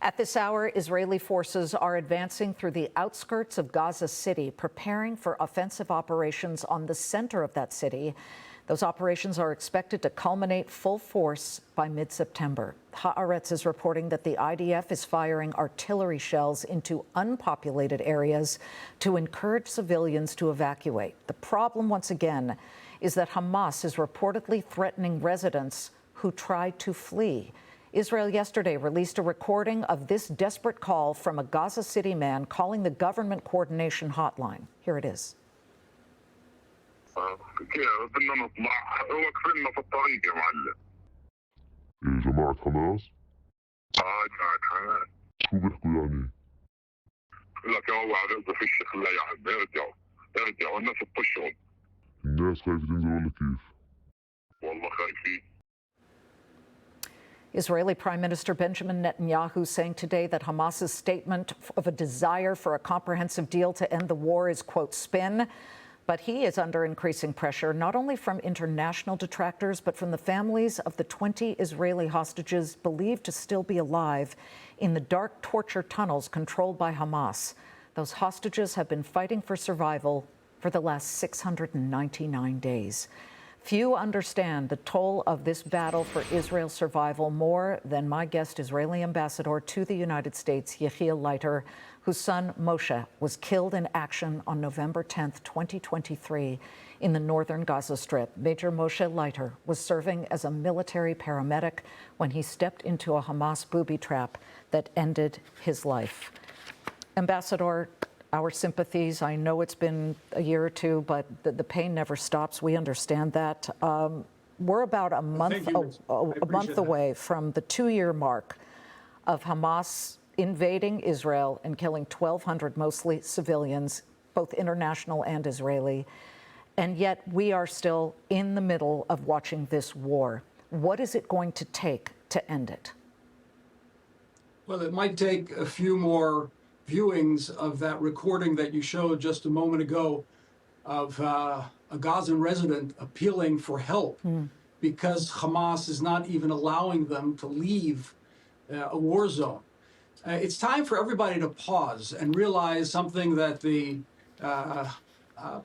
At this hour, Israeli forces are advancing through the outskirts of Gaza City, preparing for offensive operations on the center of that city. Those operations are expected to culminate full force by mid-September. Haaretz is reporting that the IDF is firing artillery shells into unpopulated areas to encourage civilians to evacuate. The problem, once again, is that Hamas is reportedly threatening residents who try to flee. Israel yesterday released a recording of this desperate call from a Gaza City man calling the government coordination hotline. Here it is. جماعة حماس؟ جماعة حماس. شو بيحكوا يعني؟ لك هو هذا فيش خلاه يعني يرجعوا الناس بطشهم. الناس خايفة تنزل ولا كيف؟ والله خايفين. Israeli Prime Minister Benjamin Netanyahu saying today that Hamas's statement of a desire for a comprehensive deal to end the war is, quote, spin. But he is under increasing pressure, not only from international detractors, but from the families of the 20 Israeli hostages believed to still be alive in the dark torture tunnels controlled by Hamas. Those hostages have been fighting for survival for the last 699 days. Few understand the toll of this battle for Israel's survival more than my guest, Israeli ambassador to the United States, Yechiel Leiter, whose son Moshe was killed in action on November 10th, 2023 in the northern Gaza Strip. Major Moshe Leiter was serving as a military paramedic when he stepped into a Hamas booby trap that ended his life. Ambassador, our sympathies. I know it's been a year or two, but the pain never stops. We understand that. We're about a month away from the 2-year mark of Hamas invading Israel and killing 1,200 mostly civilians, both international and Israeli. And yet we are still in the middle of watching this war. What is it going to take to end it? Well, it might take a few more viewings of that recording that you showed just a moment ago of a Gazan resident appealing for help because Hamas is not even allowing them to leave a war zone. It's time for everybody to pause and realize something that the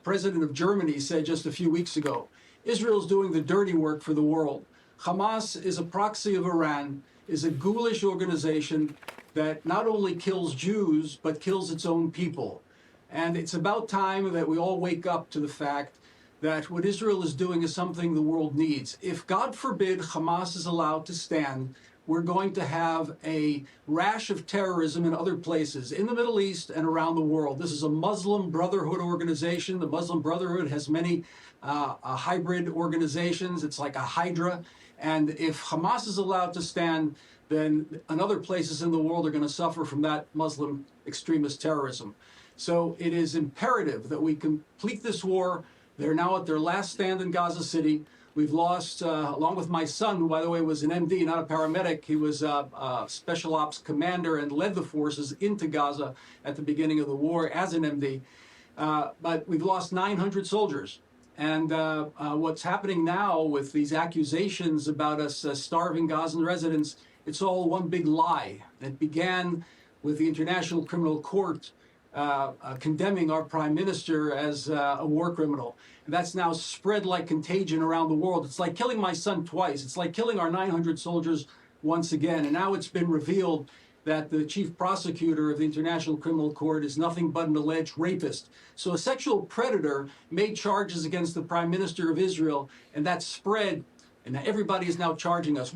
president of Germany said just a few weeks ago. Israel's doing the dirty work for the world. Hamas is a proxy of Iran, is a ghoulish organization that not only kills Jews, but kills its own people. And it's about time that we all wake up to the fact that what Israel is doing is something the world needs. If, God forbid, Hamas is allowed to stand, we're going to have a rash of terrorism in other places, in the Middle East and around the world. This is a Muslim Brotherhood organization. The Muslim Brotherhood has many hybrid organizations. It's like a hydra. And if Hamas is allowed to stand, then other places in the world are going to suffer from that Muslim extremist terrorism. So it is imperative that we complete this war. They're now at their last stand in Gaza City. We've lost, along with my son, who, by the way, was an MD, not a paramedic. He was a special ops commander and led the forces into Gaza at the beginning of the war as an MD. But we've lost 900 soldiers. And what's happening now with these accusations about us starving Gazan residents, it's all one big lie. It began with the International Criminal Court condemning our prime minister as a war criminal. And that's now spread like contagion around the world. It's like killing my son twice. It's like killing our 900 soldiers once again. And now it's been revealed that the chief prosecutor of the International Criminal Court is nothing but an alleged rapist. So a sexual predator made charges against the prime minister of Israel, and that spread, and everybody is now charging us.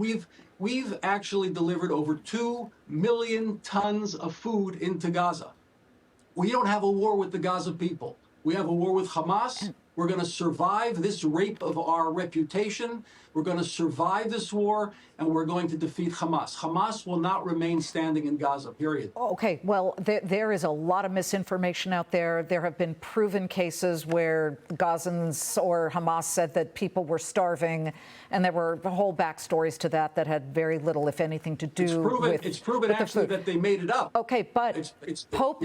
We've actually delivered over 2 million tons of food into Gaza. We don't have a war with the Gaza people. We have a war with Hamas. We're going to survive this rape of our reputation. We're going to survive this war, and we're going to defeat Hamas. Hamas will not remain standing in Gaza, period. Okay, well, there is a lot of misinformation out there. There have been proven cases where Gazans or Hamas said that people were starving, and there were whole backstories to that that had very little, if anything, to do with It's proven actually that they made it up. Okay, but Pope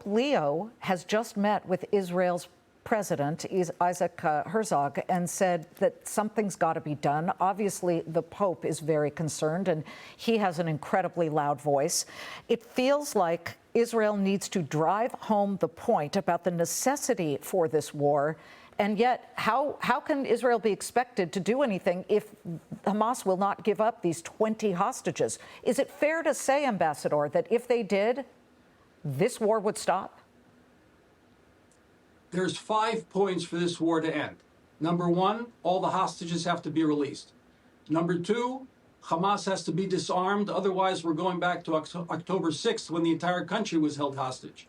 Leo has just met with Israel's president, Isaac Herzog, and said that something's got to be done. Obviously, the Pope is very concerned, and he has an incredibly loud voice. It feels like Israel needs to drive home the point about the necessity for this war. And yet, how can Israel be expected to do anything if Hamas will not give up these 20 hostages? Is it fair to say, Ambassador, that if they did, this war would stop? There's 5 points for this war to end. Number one, all the hostages have to be released. Number two, Hamas has to be disarmed. Otherwise, we're going back to October 6th when the entire country was held hostage.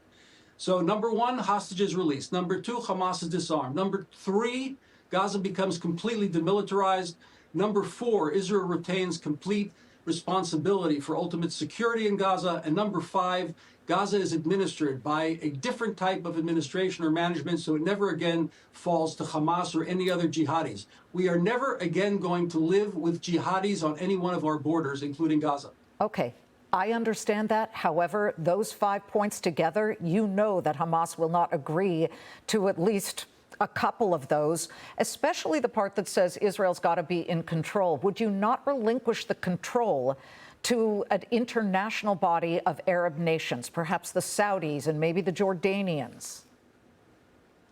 So number one, hostages released. Number two, Hamas is disarmed. Number three, Gaza becomes completely demilitarized. Number four, Israel retains complete responsibility for ultimate security in Gaza. And number five, Gaza is administered by a different type of administration or management, so it never again falls to Hamas or any other jihadis. We are never again going to live with jihadis on any one of our borders, including Gaza. Okay. I understand that. However, those 5 points together, you know that Hamas will not agree to at least a couple of those, especially the part that says Israel's got to be in control. Would you not relinquish the control to an international body of Arab nations, perhaps the Saudis and maybe the Jordanians?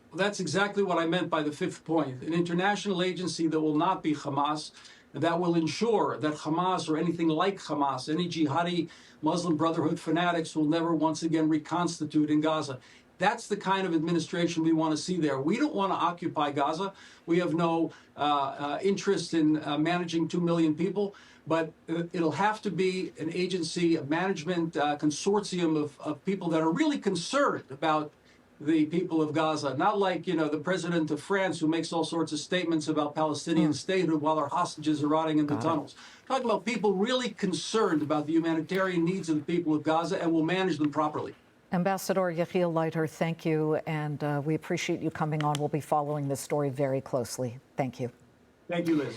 Well, that's exactly what I meant by the fifth point. An international agency that will not be Hamas, that will ensure that Hamas or anything like Hamas, any jihadi Muslim Brotherhood fanatics will never once again reconstitute in Gaza. That's the kind of administration we want to see there. We don't want to occupy Gaza. We have no interest in managing 2 million people, but it'll have to be an agency, a management consortium of people that are really concerned about the people of Gaza, not like, the president of France who makes all sorts of statements about Palestinian statehood while our hostages are rotting in the tunnels. Talking about people really concerned about the humanitarian needs of the people of Gaza and will manage them properly. Ambassador Yechiel Leiter, thank you, and we appreciate you coming on. We'll be following this story very closely. Thank you. Thank you, Liz.